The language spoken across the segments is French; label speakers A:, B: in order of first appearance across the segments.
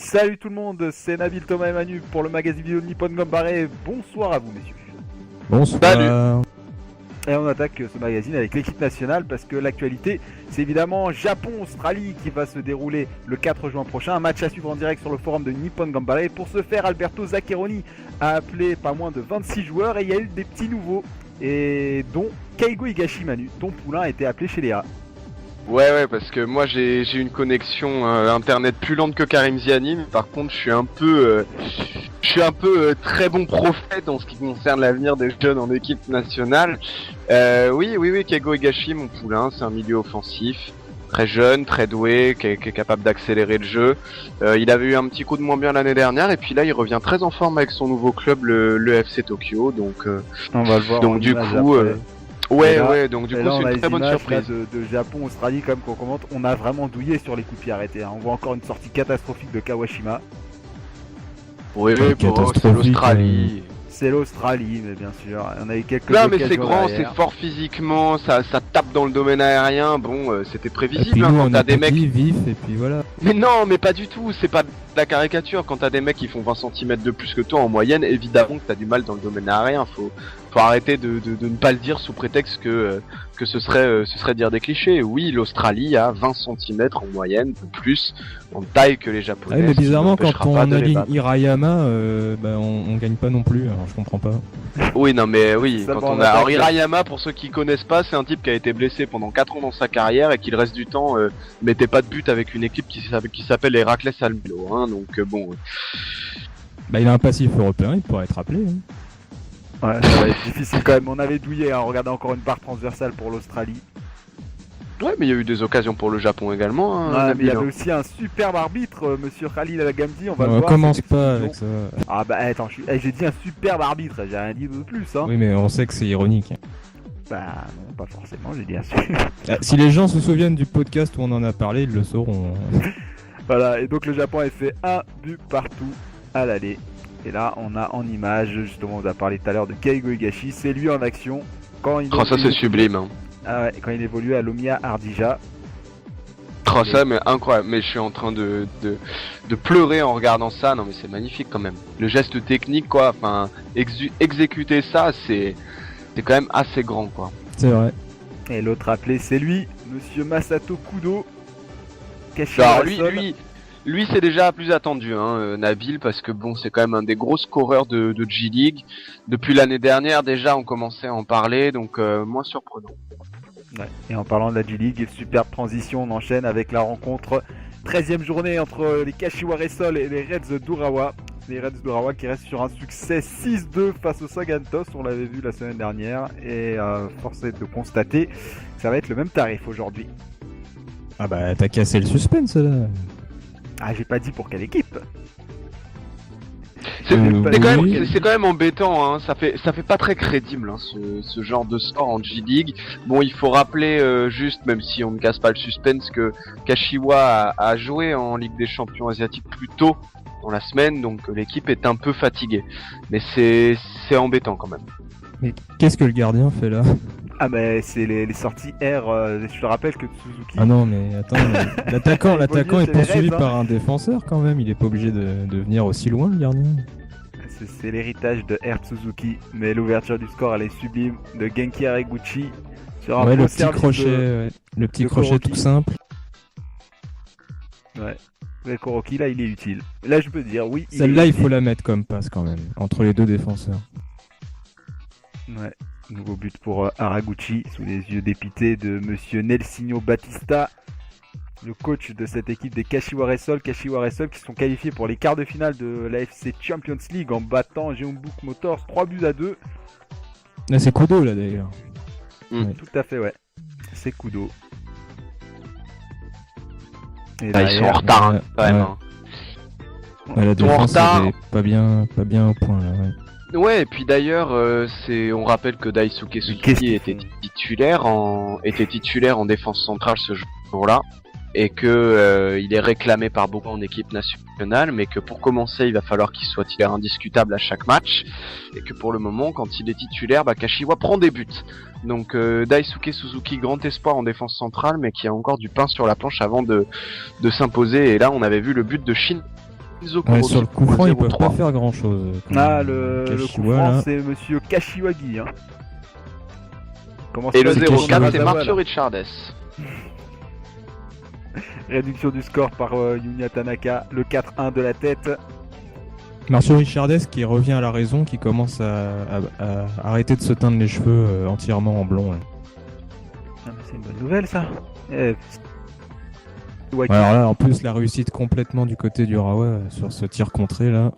A: Salut tout le monde, c'est Nabil, Thomas et Manu pour le magazine vidéo de Nippon Gambare. Bonsoir à vous messieurs.
B: Bonsoir.
C: Salut.
A: Et on attaque ce magazine avec l'équipe nationale parce que l'actualité c'est évidemment Japon-Australie qui va se dérouler le 4 juin prochain. Un match à suivre en direct sur le forum de Nippon Gambare. Et pour ce faire, Alberto Zaccheroni a appelé pas moins de 26 joueurs et il y a eu des petits nouveaux. Et dont Keigo Higashi, Manu, ton poulain a été appelé chez Léa.
C: Ouais, parce que moi j'ai une connexion internet plus lente que Karim Ziani, mais par contre je suis un peu très bon prophète en ce qui concerne l'avenir des jeunes en équipe nationale. Oui, Keigo Higashi, mon poulain, c'est un milieu offensif, très jeune, très doué, qui est capable d'accélérer le jeu. Il avait eu un petit coup de moins bien l'année dernière, et puis là il revient très en forme avec son nouveau club, le FC Tokyo, donc
A: On va le voir.
C: donc du coup... donc du coup c'est une très bonne surprise.
A: De Japon-Australie comme qu'on commente, on a vraiment douillé sur les coups de pied arrêtés. On voit encore une sortie catastrophique de Kawashima.
C: Oui,
B: catastrophique,
C: c'est l'Australie.
A: C'est l'Australie, mais bien sûr. On a eu quelques
C: Non mais c'est
A: occasions
C: grand,
A: derrière.
C: c'est fort physiquement, ça tape dans le domaine aérien, bon c'était
B: Et
C: prévisible
B: puis
C: hein,
B: nous,
C: quand
B: on
C: t'as
B: a
C: des mecs...
B: vif et puis voilà.
C: Mais non, mais pas du tout, c'est pas de la caricature, quand t'as des mecs qui font 20 cm de plus que toi en moyenne, évidemment que t'as du mal dans le domaine aérien, faut arrêter de ne pas le dire sous prétexte que ce serait dire des clichés. Oui, l'Australie a 20 cm en moyenne, de plus, en taille que les Japonais.
B: Ouais, mais bizarrement,
C: ce qui
B: quand
C: n'empêchera pas
B: on
C: de les
B: aligne
C: battre.
B: Hirayama, on gagne pas non plus, alors je comprends pas.
C: Oui, non mais oui,
A: Ça
C: quand
A: va,
C: on
A: on
C: a...
A: attaque.
C: Alors Hirayama, pour ceux qui connaissent pas, c'est un type qui a été blessé pendant 4 ans dans sa carrière et qui le reste du temps mettait pas de but avec une équipe qui s'appelle les Heracles Almelo, hein, donc bon...
B: Bah, il a un passif européen, il pourrait être rappelé. Hein.
A: Ouais, ça va être difficile quand même. On avait douillé, hein. Regardez encore une barre transversale pour l'Australie.
C: Ouais, mais il y a eu des occasions pour le Japon également. Hein,
A: Ouais, mais il y
C: Nabil,
A: avait
C: hein.
A: aussi un superbe arbitre, monsieur Khalil Al-Gamdi. On va le
B: On
A: voir.
B: commence
A: cette
B: pas
A: explosion.
B: avec ça.
A: Ah bah attends, j'ai dit un superbe arbitre, j'ai rien dit de plus. Hein.
B: Oui, mais on sait que c'est ironique.
A: Bah non, pas forcément, j'ai dit un super.
B: Ah, si les gens se souviennent du podcast où on en a parlé, ils le sauront.
A: Voilà, et donc le Japon a fait un but partout à l'aller. Et là, on a en image, justement, on a parlé tout à l'heure de Keigo Higashi, c'est lui en action quand il
C: Oh, ça c'est sublime. Hein.
A: Ah ouais, quand il évoluait à l'Omiya Ardija.
C: Oh, ça mais incroyable. Mais je suis en train de pleurer en regardant ça. Non mais c'est magnifique quand même. Le geste technique quoi. Enfin, exécuter ça, c'est quand même assez grand quoi.
B: C'est vrai.
A: Et l'autre appelé, c'est lui, monsieur Masato Kudo. Kashiwa
C: Alors
A: Sol.
C: lui c'est déjà plus attendu, hein, Nabil, parce que bon, c'est quand même un des gros scoreurs de G-League. Depuis l'année dernière déjà, on commençait à en parler, donc moins surprenant.
A: Ouais. Et en parlant de la G-League, superbe transition, on enchaîne avec la rencontre 13e journée entre les Kashiwa Sol et les Reds d'Urawa. Les Reds d'Urawa qui restent sur un succès 6-2 face aux Sagantos, on l'avait vu la semaine dernière, et force est de constater que ça va être le même tarif aujourd'hui.
B: Ah bah, t'as cassé le suspense là.
A: Ah, j'ai pas dit pour quelle équipe.
C: C'est
B: oui.
C: c'est quand même embêtant, hein. Ça fait pas très crédible hein, ce genre de sort en G-League. Bon, il faut rappeler juste, même si on ne casse pas le suspense, que Kashiwa a joué en Ligue des Champions asiatiques plus tôt dans la semaine, donc l'équipe est un peu fatiguée. Mais c'est embêtant quand même.
B: Mais qu'est-ce que le gardien fait là?
A: Ah mais c'est les sorties R, je te rappelle que Suzuki...
B: Ah non mais attends, l'attaquant
A: Il
B: est
A: évolue chez les
B: poursuivi
A: Reds, hein.
B: par un défenseur quand même, il est pas obligé de venir aussi loin le gardien.
A: C'est l'héritage de R Suzuki, mais l'ouverture du score elle est sublime de Genki Haraguchi sur un
B: Ouais,
A: beau
B: le petit
A: service
B: crochet,
A: de-
B: ouais. Le petit
A: de
B: crochet
A: Kuroki.
B: tout simple.
A: Ouais. Le Kuroki là il est utile. Là je peux te dire oui.
B: Celle-là,
A: est
B: il faut
A: utile.
B: la mettre comme passe quand même, entre les deux défenseurs.
A: Ouais. Nouveau but pour Haraguchi sous les yeux dépités de monsieur Nelsinho Batista, le coach de cette équipe des Kashiwa Sol qui sont qualifiés pour les quarts de finale de l'AFC Champions League en battant Jeonbuk Motors 3-2.
B: Là, c'est Kudo là d'ailleurs.
A: Tout à fait, ouais. C'est Kudo. Et
C: Ah, ils sont en
A: derrière,
C: retard hein,
B: ouais,
C: quand même.
B: ouais.
C: Hein.
B: Ouais, la
C: Ils sont en
B: défense
C: retard.
B: elle est pas bien au point là. Ouais.
C: Ouais, et puis d'ailleurs, on rappelle que Daisuke
A: qu'est-ce
C: Suzuki
A: qu'ils
C: était
A: font
C: titulaire en défense centrale ce jour-là, et que il est réclamé par beaucoup en équipe nationale, mais que pour commencer, il va falloir qu'il soit titulaire indiscutable à chaque match, et que pour le moment, quand il est titulaire, Kashiwa prend des buts. Donc Daisuke Suzuki, grand espoir en défense centrale, mais qui a encore du pain sur la planche avant de s'imposer. Et là, on avait vu le but de Shin Enzo
B: Ouais,
C: Kuroki
B: sur le coup
C: pour
B: franc, ils peuvent
C: 0-3.
B: pas faire grand chose.
A: Ah, le coup
B: Kashiwa,
A: franc,
B: là.
A: c'est monsieur Kashiwagi. Hein. Comment
C: Et le
A: ça,
C: 0-4, c'est
A: Kanazawa,
C: Marcio
A: là.
C: Richardes.
A: Réduction du score par Yunya Tanaka, le 4-1 de la tête.
B: Marcio Richardes qui revient à la raison, qui commence à arrêter de se teindre les cheveux entièrement en blond. Là.
A: Ah, mais c'est une bonne nouvelle, ça. Eh,
B: Ouais, alors là, en plus, la réussite complètement du côté du Urawa sur ce tir contré là.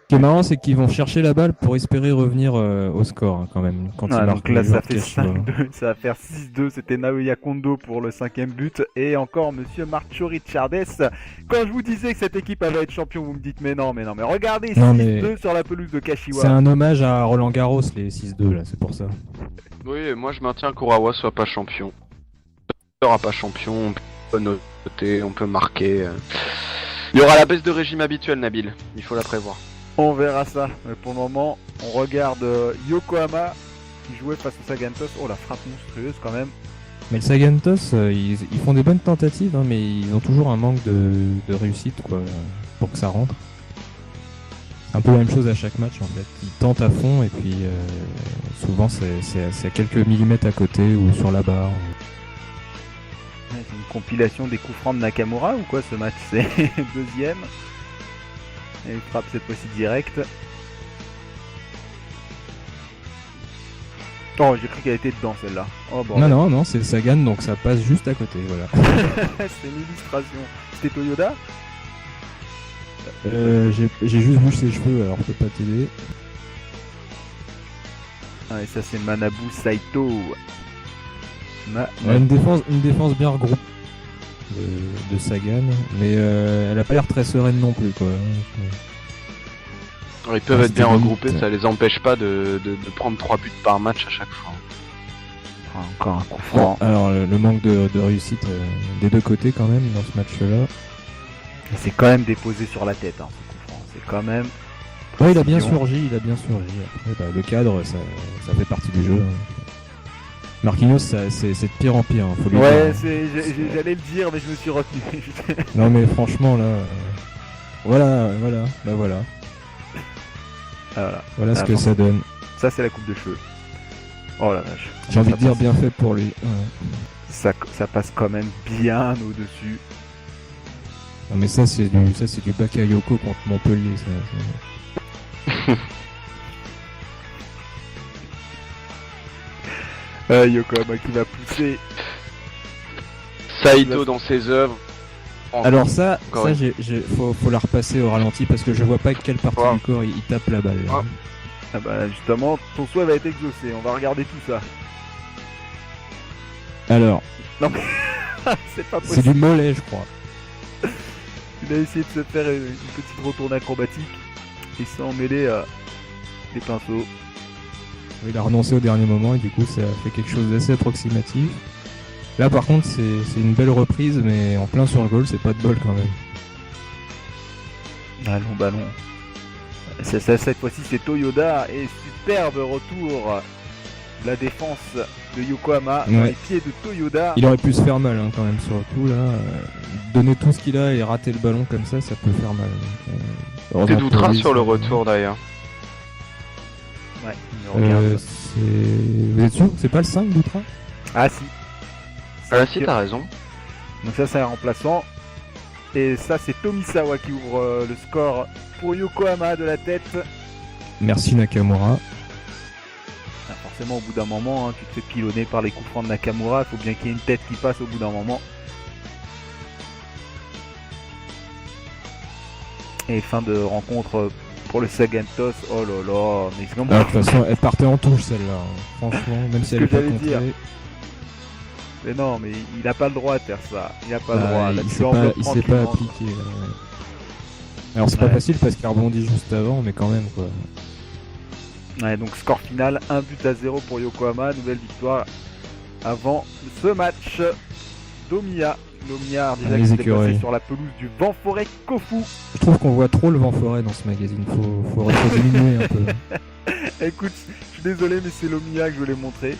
B: Ce qui est marrant, c'est qu'ils vont chercher la balle pour espérer revenir au score hein, quand même. Quand ils marquent
A: donc là,
B: le
A: ça
B: joueur
A: fait
B: Kashiwa.
A: 5-2, ça va faire 6-2. C'était Naoya Kondo pour le 5ème but. Et encore monsieur Marcio Richardes. Quand je vous disais que cette équipe allait être champion, vous me dites mais non. Mais regardez, 6-2
B: Non, mais
A: sur la pelouse de Kashiwa.
B: C'est un hommage à Roland Garros, les 6-2 là, c'est pour ça.
C: Oui, et moi je maintiens qu'Urawa soit pas champion. Il sera pas champion, on peut noter, on peut marquer. Il y aura la baisse de régime habituelle, Nabil. Il faut la prévoir.
A: On verra ça. Mais pour le moment, on regarde Yokohama qui jouait face au Sagantos. Oh, la frappe monstrueuse quand même.
B: Mais le Sagantos, ils font des bonnes tentatives, hein, mais ils ont toujours un manque de réussite quoi, pour que ça rentre. C'est un peu la même chose à chaque match en fait. Ils tentent à fond et puis souvent c'est à quelques millimètres à côté ou sur la barre.
A: Ouais, c'est une compilation des coups francs de Nakamura ou quoi ce match? C'est deuxième. Et il frappe cette fois-ci direct. Oh, j'ai cru qu'elle était dedans celle-là. Oh bon.
B: Non, c'est Sagan donc ça passe juste à côté, voilà.
A: C'est une illustration. C'était Toyoda?
B: J'ai juste vu ses cheveux alors je peux pas t'aider.
A: Ah, et ça c'est Manabu Saito.
B: Ouais, une défense bien regroupée de Sagan, mais elle a pas l'air très sereine non plus quoi.
C: Ils peuvent
B: Ah,
C: être bien
B: c'était
C: regroupés,
B: limite.
C: ça les empêche pas de prendre 3 buts par match à chaque fois.
A: Ah, encore un coup franc.
B: Alors le manque de réussite des deux côtés quand même dans ce match-là.
A: C'est quand même déposé sur la tête, hein, ce coup franc. C'est quand même.
B: Ouais, il a bien
A: précision.
B: surgi. Après, le cadre, ça fait partie du jeu. Marquinhos, c'est de pire en pire, hein, faut lui
A: Ouais,
B: dire.
A: j'allais le dire, mais je me suis retenu.
B: Non mais franchement là, voilà. Voilà ce que ça donne.
A: Ça, c'est la coupe de cheveux. Oh la vache.
B: J'ai envie
A: Ça
B: de dire
A: passe-
B: bien fait pour lui. Ouais.
A: Ça passe quand même bien au-dessus.
B: Non mais ça c'est du Bakayoko contre Montpellier. Ça.
A: Yokohama qui va pousser.
C: Saito dans ses œuvres.
B: Alors ça
C: Encore une.
B: faut la repasser au ralenti parce que je vois pas quelle partie
C: Ouais.
B: du corps il tape la balle. Là.
C: Ouais.
A: Ah bah justement, ton souhait va être exaucé. On va regarder tout ça.
B: Alors,
A: C'est pas
B: c'est
A: possible.
B: du mollet je crois.
A: Il a essayé de se faire une petite retourne acrobatique et sans mêler des pinceaux.
B: Il a renoncé au dernier moment et du coup ça fait quelque chose d'assez approximatif. Là par contre c'est une belle reprise mais en plein sur le goal, c'est pas de bol quand même.
A: Ballon. Cette fois-ci c'est Toyoda et superbe retour de la défense de Yokohama dans
B: Ouais.
A: les pieds de Toyoda.
B: Il aurait pu se faire mal hein, quand même sur le coup là. Donner tout ce qu'il a et rater le ballon comme ça peut faire mal. Donc,
C: C'est
B: heureusement
C: Doutra
B: pour lui,
C: sur le
B: ça-
C: retour d'ailleurs.
A: Ouais, numéro 15.
B: Vous êtes sûr que c'est pas le 5 Doutra?
A: Ah si.
C: Ah si, t'as raison.
A: Donc ça c'est un remplaçant. Et ça c'est Tomisawa qui ouvre le score pour Yokohama de la tête.
B: Merci Nakamura.
A: Ah, forcément au bout d'un moment, hein, tu te fais pilonner par les coups francs de Nakamura. Il faut bien qu'il y ait une tête qui passe au bout d'un moment. Et fin de rencontre pour le Sagantos. Oh là là, mais c'est comme
B: Ah, de toute façon, elle partait en touche celle-là. Hein. Franchement, même si
A: ce
B: elle est
A: que
B: pas
A: j'allais
B: contrée.
A: dire. Mais non, mais il a pas le droit de faire ça. Il a pas le
B: Ah,
A: droit. Là,
B: il
A: tu
B: s'est
A: vas
B: pas,
A: encore
B: il
A: prendre
B: s'est pas
A: une amende.
B: appliqué. Là, ouais. Alors c'est pas
A: Ouais.
B: facile parce qu'il rebondit juste avant, mais quand même quoi.
A: Ouais, donc score final 1-0 pour Yokohama. Nouvelle victoire avant ce match. Domiya déjà
B: Les
A: qui s'est déplacé
B: écureuils.
A: sur la pelouse du Vent Forêt Kofu.
B: Je trouve qu'on voit trop le vent forêt dans ce magazine. Faut diminuer un peu.
A: Écoute, je suis désolé, mais c'est Lomiya que je voulais montrer.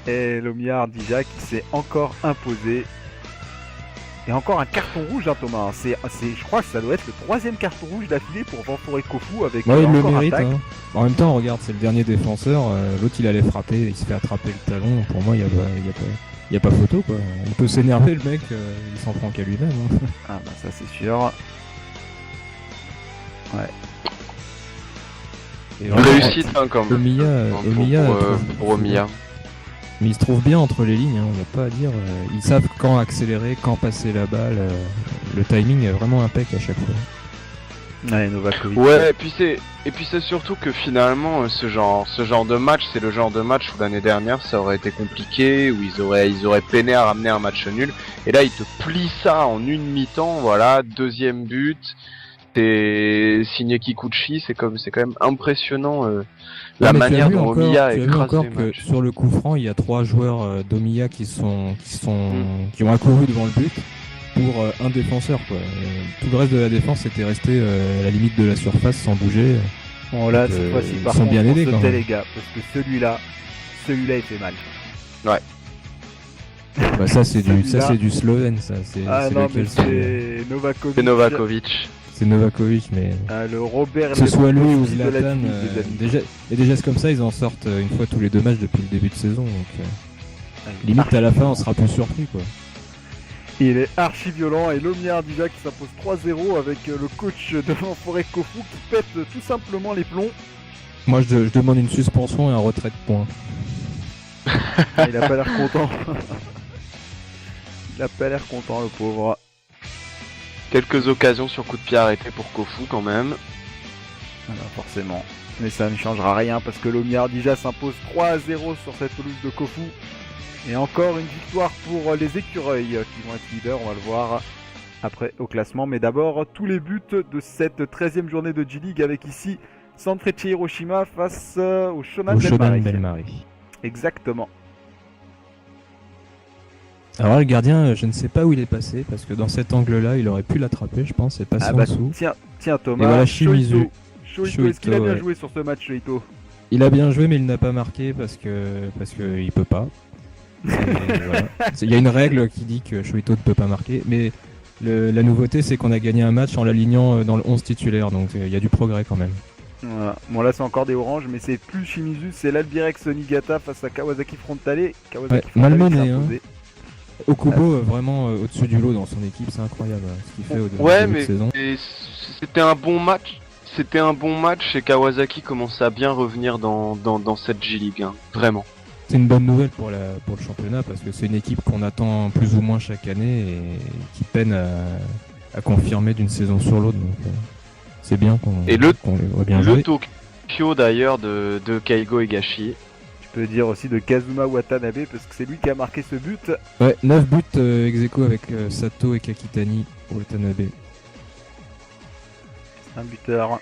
A: Et Lomiya Ardija qui s'est encore imposé Et encore un carton rouge, hein, Thomas. Je crois que ça doit être le 3e carton rouge d'affilée pour Vanforet Kofu avec
B: Ouais, il le
A: encore un
B: mérite.
A: tacle.
B: Hein. En même temps, regarde, c'est le dernier défenseur. L'autre, il allait frapper, il se fait attraper le talon. Pour moi, il y a pas photo, quoi. Il peut s'énerver, le mec, il s'en prend qu'à lui-même. Hein.
A: Ah bah ça c'est sûr.
B: Et vraiment,
C: Réussite hein, quand même.
B: Omiya,
C: pour Omiya.
B: mais il se trouve bien entre les lignes, hein, on n'a pas à dire. Ils savent quand accélérer, quand passer la balle. Le timing est vraiment impeccable à chaque fois.
A: Ouais, Novakovic.
C: Ouais, et puis c'est surtout que finalement ce genre de match, c'est le genre de match où l'année dernière ça aurait été compliqué, où ils auraient peiné à ramener un match nul. Et là ils te plient ça en une mi-temps, voilà, 2e but. C'est signé Kikuchi, c'est quand même impressionnant la manière dont Omiya a écrasé le
B: que
C: match.
B: sur le coup franc, il y a 3 joueurs d'Omiya qui ont accouru devant le but pour un défenseur, quoi. Tout le reste de la défense était resté à la limite de la surface sans bouger.
A: Bon là
B: Donc,
A: cette fois-ci
B: ils
A: par
B: sont
A: contre
B: bien aidés,
A: on
B: quand
A: sautait
B: même.
A: les gars, parce que celui-là il fait mal.
B: Bah, ça c'est
A: Celui-là.
B: du Slovène, ça. C'est
A: Non
B: lequel,
A: mais c'est Novakovic.
C: C'est Novakovic.
B: c'est Novakovic, mais
A: Le Robert
B: que ce soit lui ou
A: Lewandowski de la
B: Zlatan,
A: Ligue des amis.
B: déjà, et des gestes comme ça, ils en sortent une fois tous les 2 matchs depuis le début de saison. Donc,
A: Ah,
B: limite à la fin, on sera plus surpris, quoi.
A: Il est archi violent et l'Omiya Ardija qui s'impose 3-0 avec le coach de Vanforet Kofu qui pète tout simplement les plombs.
B: Moi, je demande une suspension et un retrait de points.
A: Il a pas l'air content. Il a pas l'air content le pauvre.
C: Quelques occasions sur coup de pied arrêté pour Kofu quand même.
A: Forcément. Mais ça ne changera rien parce que l'Omiya Ardija s'impose 3-0 sur cette pelouse de Kofu. Et encore une victoire pour les écureuils qui vont être leaders, on va le voir après au classement. Mais d'abord, tous les buts de cette 13e journée de G-League avec ici Sanfrecce Hiroshima face au Shonan
B: Au Shonan
A: Bellmare.
B: Bellmare.
A: Exactement.
B: Alors le gardien, je ne sais pas où il est passé, parce que dans cet angle-là, il aurait pu l'attraper, je pense, et passer
A: Ah
B: en
A: bah
B: dessous.
A: tiens Thomas,
B: Et voilà, Shimizu.
A: Shoito, est-ce qu'il a bien
B: ouais.
A: joué sur ce match, Shoito?
B: Il a bien joué, mais il n'a pas marqué parce que il peut pas. Et voilà. Il y a une règle qui dit que Shoito ne peut pas marquer, mais la nouveauté, c'est qu'on a gagné un match en l'alignant dans le 11 titulaire, donc il y a du progrès quand même.
A: Voilà. Bon là c'est encore des oranges, mais c'est plus Shimizu, c'est l'Albirex Niigata face à Kawasaki Frontale. Kawasaki
B: Ouais, mal
A: Frontale qui
B: mené,
A: s'est
B: hein.
A: imposé.
B: Okubo, vraiment au-dessus du lot dans son équipe, c'est incroyable ce qu'il fait au
C: Ouais,
B: début de
C: mais
B: saison.
C: c'était un bon match. C'était un bon match et Kawasaki commence à bien revenir dans cette G-League, hein. Vraiment.
B: C'est une bonne nouvelle pour le championnat parce que c'est une équipe qu'on attend plus ou moins chaque année et qui peine à confirmer d'une saison sur l'autre. Donc c'est bien qu'on les voit bien
C: Le
B: jouer.
C: Tokyo d'ailleurs de Keigo Higashi.
A: Tu peux dire aussi de Kazuma Watanabe parce que c'est lui qui a marqué ce but.
B: Ouais, 9 buts ex aequo avec Sato et Kakitani pour Watanabe.
A: Un buteur.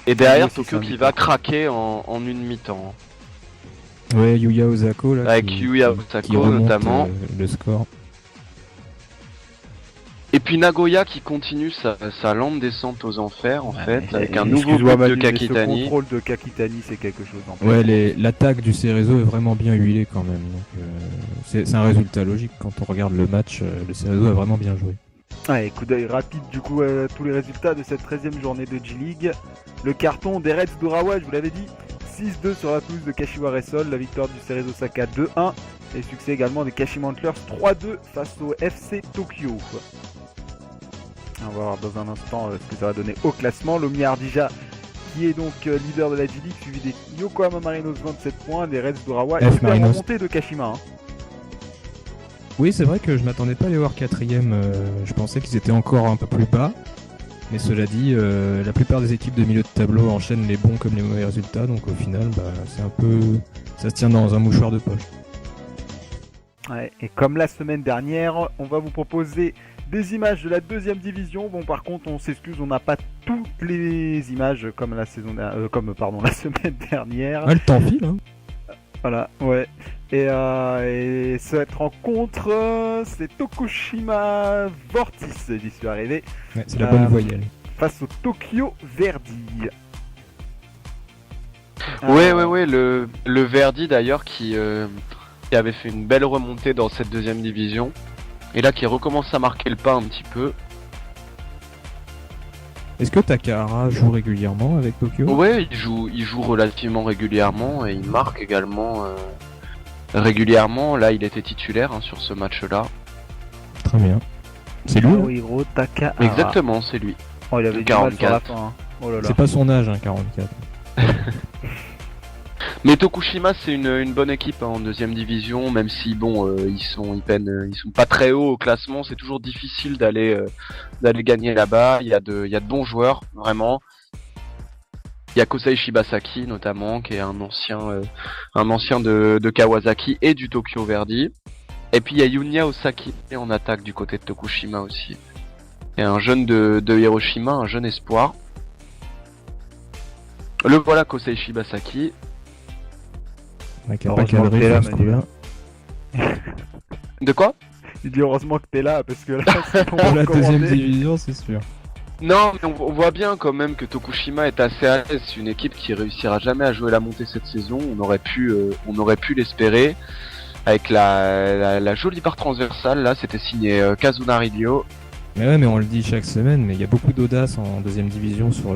C: Et derrière
A: aussi,
C: Tokyo
A: c'est un
C: qui
A: buteur.
C: va craquer en une mi-temps.
B: Ouais, Yuya Osako là,
C: Avec
B: qui
C: Yuya Osako
B: remonte,
C: notamment.
B: le score.
C: Et puis Nagoya qui continue sa lente descente aux enfers en fait,
A: Mais,
C: avec un nouveau
A: excuse-moi,
C: but de
A: Manu, mais
C: Kakitani.
A: Ce contrôle de Kakitani c'est quelque chose en plus.
B: Ouais, l'attaque du Cerezo est vraiment bien huilée quand même. Donc c'est un résultat logique quand on regarde le match. Le Cerezo a vraiment bien joué.
A: Ouais, coup d'œil rapide du coup à tous les résultats de cette 13e journée de G-League. Le carton des Reds d'Urawa, je vous l'avais dit, 6-2 sur la pelouse de Kashiwa Reysol, la victoire du Cerezo Osaka 2-1 et succès également des Kashima Antlers 3-2 face au FC Tokyo. On va voir dans un instant ce que ça va donner au classement. L'Omiya Ardija qui est donc leader de la G-League, suivi des Yokohama Marinos 27 points, des Reds d'Urawa et
B: F
A: super
B: Marinos.
A: remontée de Kashima. Hein.
B: Oui, c'est vrai que je m'attendais pas à les voir 4ème. Je pensais qu'ils étaient encore un peu plus bas. Mais cela dit, la plupart des équipes de milieu de tableau enchaînent les bons comme les mauvais résultats. Donc au final, c'est un peu, ça se tient dans un mouchoir de poche.
A: Ouais, et comme la semaine dernière, on va vous proposer des images de la 2e division. Bon, par contre, on s'excuse, on n'a pas toutes les images comme la la semaine dernière.
B: Ah, le temps file, hein.
A: Voilà, ouais. Et cette rencontre, c'est Tokushima Vortis, j'y suis arrivé,
B: Ouais, c'est la bonne voyelle.
A: face au Tokyo Verdy.
C: Ouais, le Verdi d'ailleurs qui avait fait une belle remontée dans cette 2e division. Et là qui recommence à marquer le pas un petit peu.
B: Est-ce que Takahara joue régulièrement avec Tokyo?
C: Ouais, il joue relativement régulièrement et il marque également régulièrement. Là il était titulaire sur ce match-là.
B: Très bien. C'est lui là
A: Naohiro Takahara.
C: Exactement, c'est lui.
A: Oh, il avait du mal sur la fin. Hein. Oh là là.
B: C'est pas son âge, 44.
C: Mais Tokushima c'est une bonne équipe en deuxième division, même si bon ils sont pas très hauts au classement, c'est toujours difficile d'aller gagner là-bas. Il y a de bons joueurs vraiment. Il y a Kosei Shibasaki notamment qui est un ancien de Kawasaki et du Tokyo Verdy. Et puis il y a Yunya Osaki en attaque du côté de Tokushima aussi. Et un jeune de Hiroshima, un jeune espoir. Le voilà Kosei Shibasaki.
B: Avec un pas cadré
A: là,
B: sur ce coup-là.
C: De quoi?
A: Il dit heureusement que t'es là parce que là c'est
B: Pour la deuxième division, c'est sûr.
C: Non, mais on voit bien quand même que Tokushima est assez à l'aise. C'est une équipe qui réussira jamais à jouer la montée cette saison. On aurait pu l'espérer. Avec la jolie barre transversale, là, c'était signé Kazunari Ryo.
B: Mais ouais, mais on le dit chaque semaine, mais il y a beaucoup d'audace en deuxième division sur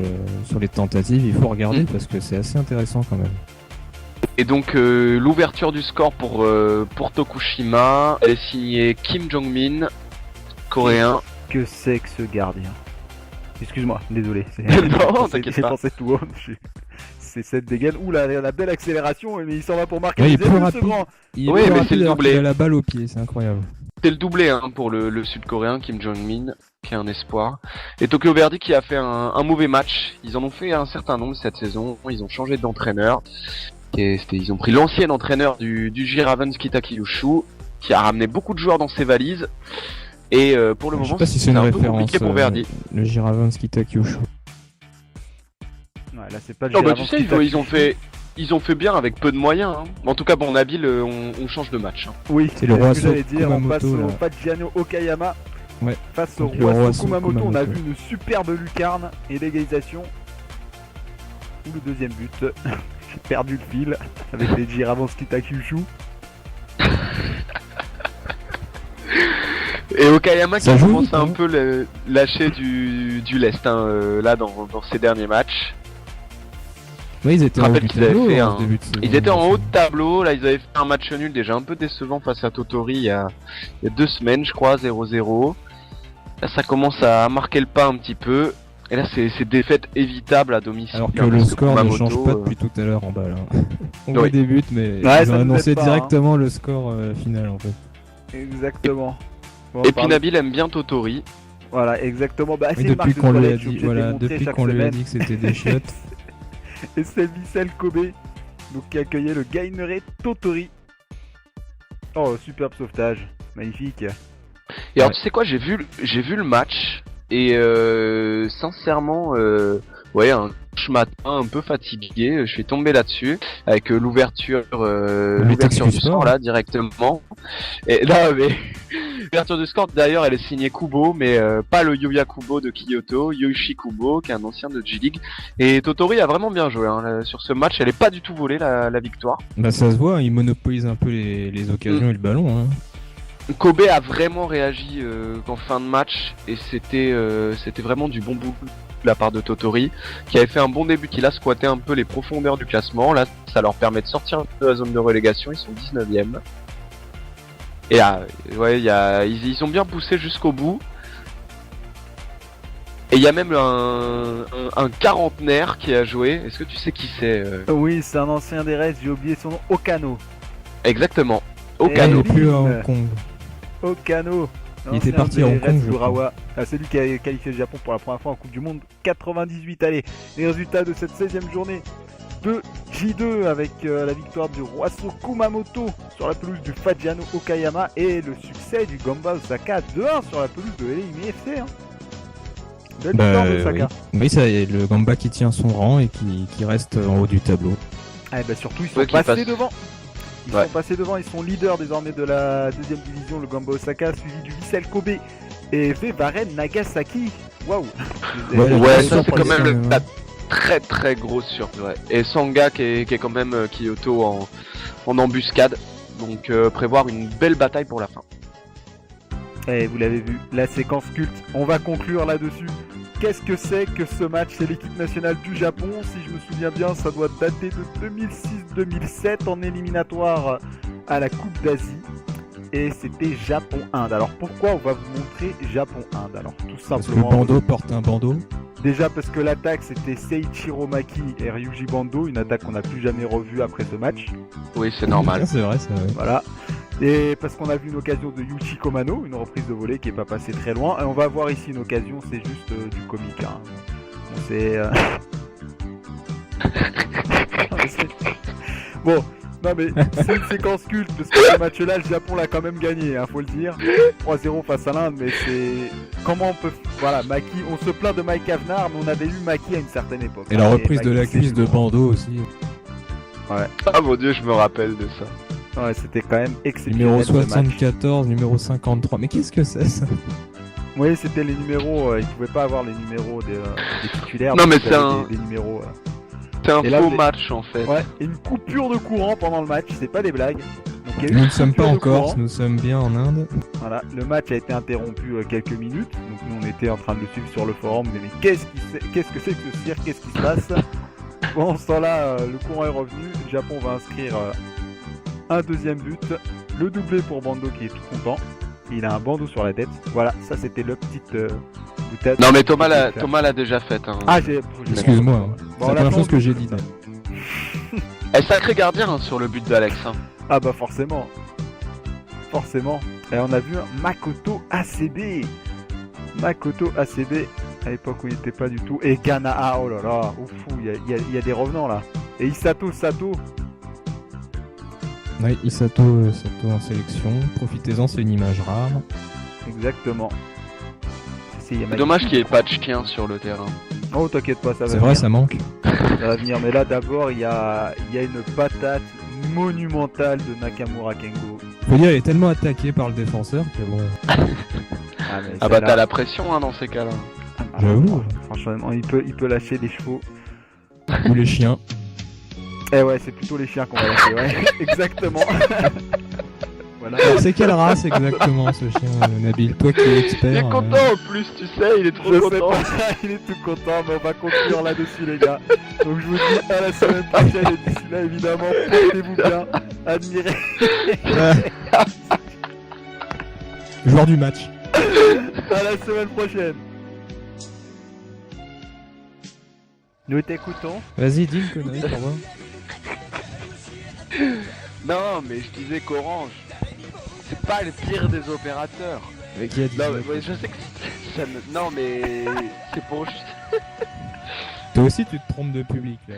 B: les tentatives. Il faut regarder parce que c'est assez intéressant quand même.
C: Et donc l'ouverture du score pour Tokushima, elle est signée Kim Jong-min, coréen.
A: Que c'est que ce gardien? Excuse-moi, désolé.
C: Non, t'inquiète
A: J'ai
C: pas.
A: pensé tout haut. C'est cette dégaine. Ouh là, la belle accélération, mais il s'en va pour marquer
B: Ouais,
A: les
B: il est plus
A: buts, ce
B: rapide.
A: grand.
B: Il est
C: Oui,
B: plus
C: mais
B: rapide
C: c'est le
B: alors
C: doublé.
B: qu'il a la balle au pied, c'est incroyable.
C: C'est le doublé pour le sud-coréen Kim Jong-min, qui est un espoir. Et Tokyo Verdy qui a fait un mauvais match. Ils en ont fait un certain nombre cette saison. Ils ont changé d'entraîneur. Ils ont pris l'ancien entraîneur du J-Ravens Kitaki Yushu, qui a ramené beaucoup de joueurs dans ses valises. Et pour le
B: Je sais
C: moment,
B: pas si c'est une
C: un peu
B: référence.
C: compliqué pour Verdy.
B: Le J-Ravens Kyushu.
A: Ouais, là, c'est pas le
C: Non, bah
A: Gérard
C: tu sais, ils ont fait bien avec peu de moyens. En tout cas, bon, Nabil, on change de match.
A: Oui,
B: C'est le
A: ce que
B: Roasso
A: j'allais dire. On passe
B: Kumamoto,
A: au
B: là.
A: Fagiano Okayama.
B: Ouais.
A: Face au
B: Donc, le
A: Roasso
B: Roasso
A: Kumamoto, on a
B: Kumamoto.
A: vu une superbe lucarne et l'égalisation. Ou le deuxième but. J'ai perdu le fil avec les J-Ravens Kitakyushu.
C: Et Okayama qui
B: Ça joue
C: commence
B: vite,
C: à un
B: hein.
C: peu lâcher du lest là dans ces derniers matchs.
B: Ouais, ils étaient
C: Je
B: en haut
C: rappelle
B: du
C: qu'ils avaient
B: tableau
C: fait
B: en ce début de saison.
C: Ils étaient en haut de tableau, là ils avaient fait un match nul déjà un peu décevant face à Totori il y a 2 semaines je crois, 0-0. Là ça commence à marquer le pas un petit peu. Et là c'est défaite évitable à domicile.
B: Alors que
C: parce
B: le score ne
C: Kumamoto,
B: change pas depuis tout à l'heure en bas là. On voit
C: Oui.
B: des buts, mais
A: Ouais,
B: ils
A: ça
B: ont
A: nous
B: annoncé
A: aide pas,
B: directement le score final en fait.
A: Exactement. Bon,
C: Et puis
A: pardon.
C: Nabil aime bien Totori.
A: Voilà, exactement. Bah,
B: Oui,
A: c'est une
B: depuis
A: marque de
B: qu'on lui a
A: toilette, je suis
B: dit,
A: obligé de les
B: voilà,
A: montrer
B: depuis
A: chaque
B: qu'on lui a
A: semaine.
B: dit que c'était des chiottes.
A: Et c'est Vissel Kobe donc, qui accueillait le Gainere Totori. Oh, superbe sauvetage. Magnifique.
C: Et alors tu sais quoi, j'ai vu le match et sincèrement ouais un matin un peu fatigué, je suis tombé là-dessus avec l'ouverture du
B: t'excuses
C: score
B: pas.
C: là directement. Et là mais l'ouverture du score d'ailleurs elle est signée Kubo mais pas le Yuya Kubo de Kyoto, Yoichi Kubo qui est un ancien de J-League. Et Totori a vraiment bien joué là, sur ce match, elle est pas du tout volée la victoire.
B: Bah ça se voit, il monopolise un peu les occasions et le ballon. Hein.
C: Kobe a vraiment réagi en fin de match et c'était vraiment du bon boulot de la part de Totori qui avait fait un bon début, qu'il a squatté un peu les profondeurs du classement. Là ça leur permet de sortir de la zone de relégation, ils sont 19ème. Et ouais, ils ont bien poussé jusqu'au bout. Et il y a même un quarantenaire qui a joué, est-ce que tu sais qui c'est
A: Oui, c'est un ancien des Reds, j'ai oublié son nom. Okano.
C: Exactement,
A: Et
B: Il
C: Okano.
B: est plus à
A: bim.
B: Hong Kong.
A: Okano.
B: Il était
A: Ancien
B: parti
A: des
B: à Hong Kong,
A: Reds
B: je
A: d'Urawa. Ah, c'est lui qui a qualifié le Japon pour la première fois en Coupe du Monde 98. Allez, les résultats de cette 16e journée de J2 avec la victoire du Roasso Kumamoto sur la pelouse du Fagiano Okayama et le succès du Gamba Osaka 2-1 sur la pelouse de LA FC. Hein. Belle victoire
B: Bah,
A: d'Osaka.
B: oui, ça y est, le Gamba qui tient son rang et qui reste en haut du tableau.
A: Ah, bah surtout, ils sont
C: Ouais, qui
A: passés
C: passe.
A: devant. Ils
C: Ouais.
A: sont passés devant, ils sont leaders désormais de la deuxième division, le Gamba Osaka, suivi du Vissel Kobe et Vevaren Nagasaki. Waouh!
B: Ouais, la
C: Ouais, ça
B: surprise,
C: c'est quand même
B: hein.
C: la très très grosse surprise. Ouais. Et Sanga qui est quand même Kyoto en embuscade. Donc prévoir une belle bataille pour la fin.
A: Et vous l'avez vu, la séquence culte. On va conclure là-dessus. Qu'est-ce que c'est que ce match? C'est l'équipe nationale du Japon. Si je me souviens bien, ça doit dater de 2006-2007 en éliminatoire à la Coupe d'Asie. Et c'était Japon-Inde. Alors pourquoi on va vous montrer Japon-Inde? Alors tout
B: Parce que
A: simplement...
B: Bando porte un bandeau.
A: Déjà parce que l'attaque c'était Seiichiro Maki et Ryuji Bando, une attaque qu'on n'a plus jamais revue après ce match.
C: Oui, c'est normal.
B: C'est vrai, ça. Ouais.
A: Voilà. Et parce qu'on a vu une occasion de Yuichi Komano, une reprise de volée qui est pas passée très loin. Et on va voir ici une occasion, c'est juste du comique. Hein. Bon, c'est... Non, mais bon, non mais c'est une séquence culte parce que ce match-là, le Japon l'a quand même gagné, hein, faut le dire. 3-0 face à l'Inde, mais c'est... Comment on peut... Voilà, Maki, on se plaint de Mike Avnar, mais on avait eu Maki à une certaine époque.
B: Et la reprise
A: Maki,
B: de la
A: c'est
B: cuisse
A: du
B: de
A: grand.
B: Bando aussi.
A: Ouais.
C: Ah mon dieu, je me rappelle de ça.
A: Ouais, c'était quand même exceptionnel.
B: Numéro
A: ce match.
B: 74, numéro 53. Mais qu'est-ce que c'est ça?
A: Oui, c'était les numéros, ils pouvaient pas avoir les numéros des titulaires.
C: Non,
A: donc
C: mais
A: ils
C: c'est
A: avaient des numéros.
C: C'est un
A: Et là,
C: faux
A: vous-
C: match en fait.
A: Ouais, et une coupure de courant pendant le match, c'est pas des blagues. Donc, il y a eu
B: Nous
A: une
B: ne sommes pas
A: coupure
B: en
A: de courant.
B: Corse, nous sommes bien en Inde.
A: Voilà, le match a été interrompu quelques minutes. Donc nous on était en train de le suivre sur le forum, mais qu'est-ce que c'est que ce cirque? Qu'est-ce qui se passe? Bon, ce temps-là, le courant est revenu. Le Japon va inscrire un deuxième but. Le doublé pour Bando qui est tout content. Il a un bandeau sur la tête. Voilà, ça c'était le petite boutade.
C: Non mais Thomas l'a déjà fait. Hein.
A: Ah, j'ai...
B: Excuse-moi, hein.
A: Bon,
B: C'est la
A: la
B: première chose
A: bande-
B: que j'ai dit. là.
C: Eh, sacré gardien hein, sur le but d'Alex. Hein.
A: Ah bah forcément. Forcément. Et on a vu un Makoto ACB. Makoto ACB, à l'époque où il n'était pas du tout. Et Kanaa, oh là là, ouf, il y a des revenants là. Et Isato Sato.
B: Ouais, Isato en sélection. Profitez-en, c'est une image rare.
A: Exactement. C'est
C: Dommage qu'il n'y ait pas de chien sur le terrain.
A: Oh t'inquiète pas, ça va
B: C'est
A: venir.
B: vrai, ça manque.
A: Ça va venir. Mais là d'abord, il y a une patate monumentale de Nakamura Kengo.
B: Faut dire, il est tellement attaqué par le défenseur que bon.
A: Ah, mais
C: Ah bah
A: celle-là-
C: t'as la pression hein, dans ces cas-là.
A: Ah,
B: J'avoue.
A: Franchement, il peut lâcher des chevaux.
B: Ou les chiens.
A: Eh ouais, c'est plutôt les chiens qu'on va lâcher, ouais. Exactement. Voilà.
B: Alors, c'est quelle race exactement ce chien, Nabil? Toi qui es expert.
C: Il est content en plus, tu sais, il est trop
A: Je sais
C: content.
A: pas, il est tout content, mais on va conclure là-dessus, les gars. Donc je vous dis à la semaine prochaine, et d'ici là, évidemment, portez-vous bien, admirez.
B: Joueur du match.
A: À la semaine prochaine. Nous t'écoutons.
B: Vas-y, dis une connerie pour voir.
C: Non mais je disais qu'Orange, c'est pas le pire des opérateurs.
B: Qui a dit
C: Non
B: ça
C: mais je sais que ça me... Non mais c'est pour juste...
B: Toi aussi, tu te trompes de public là.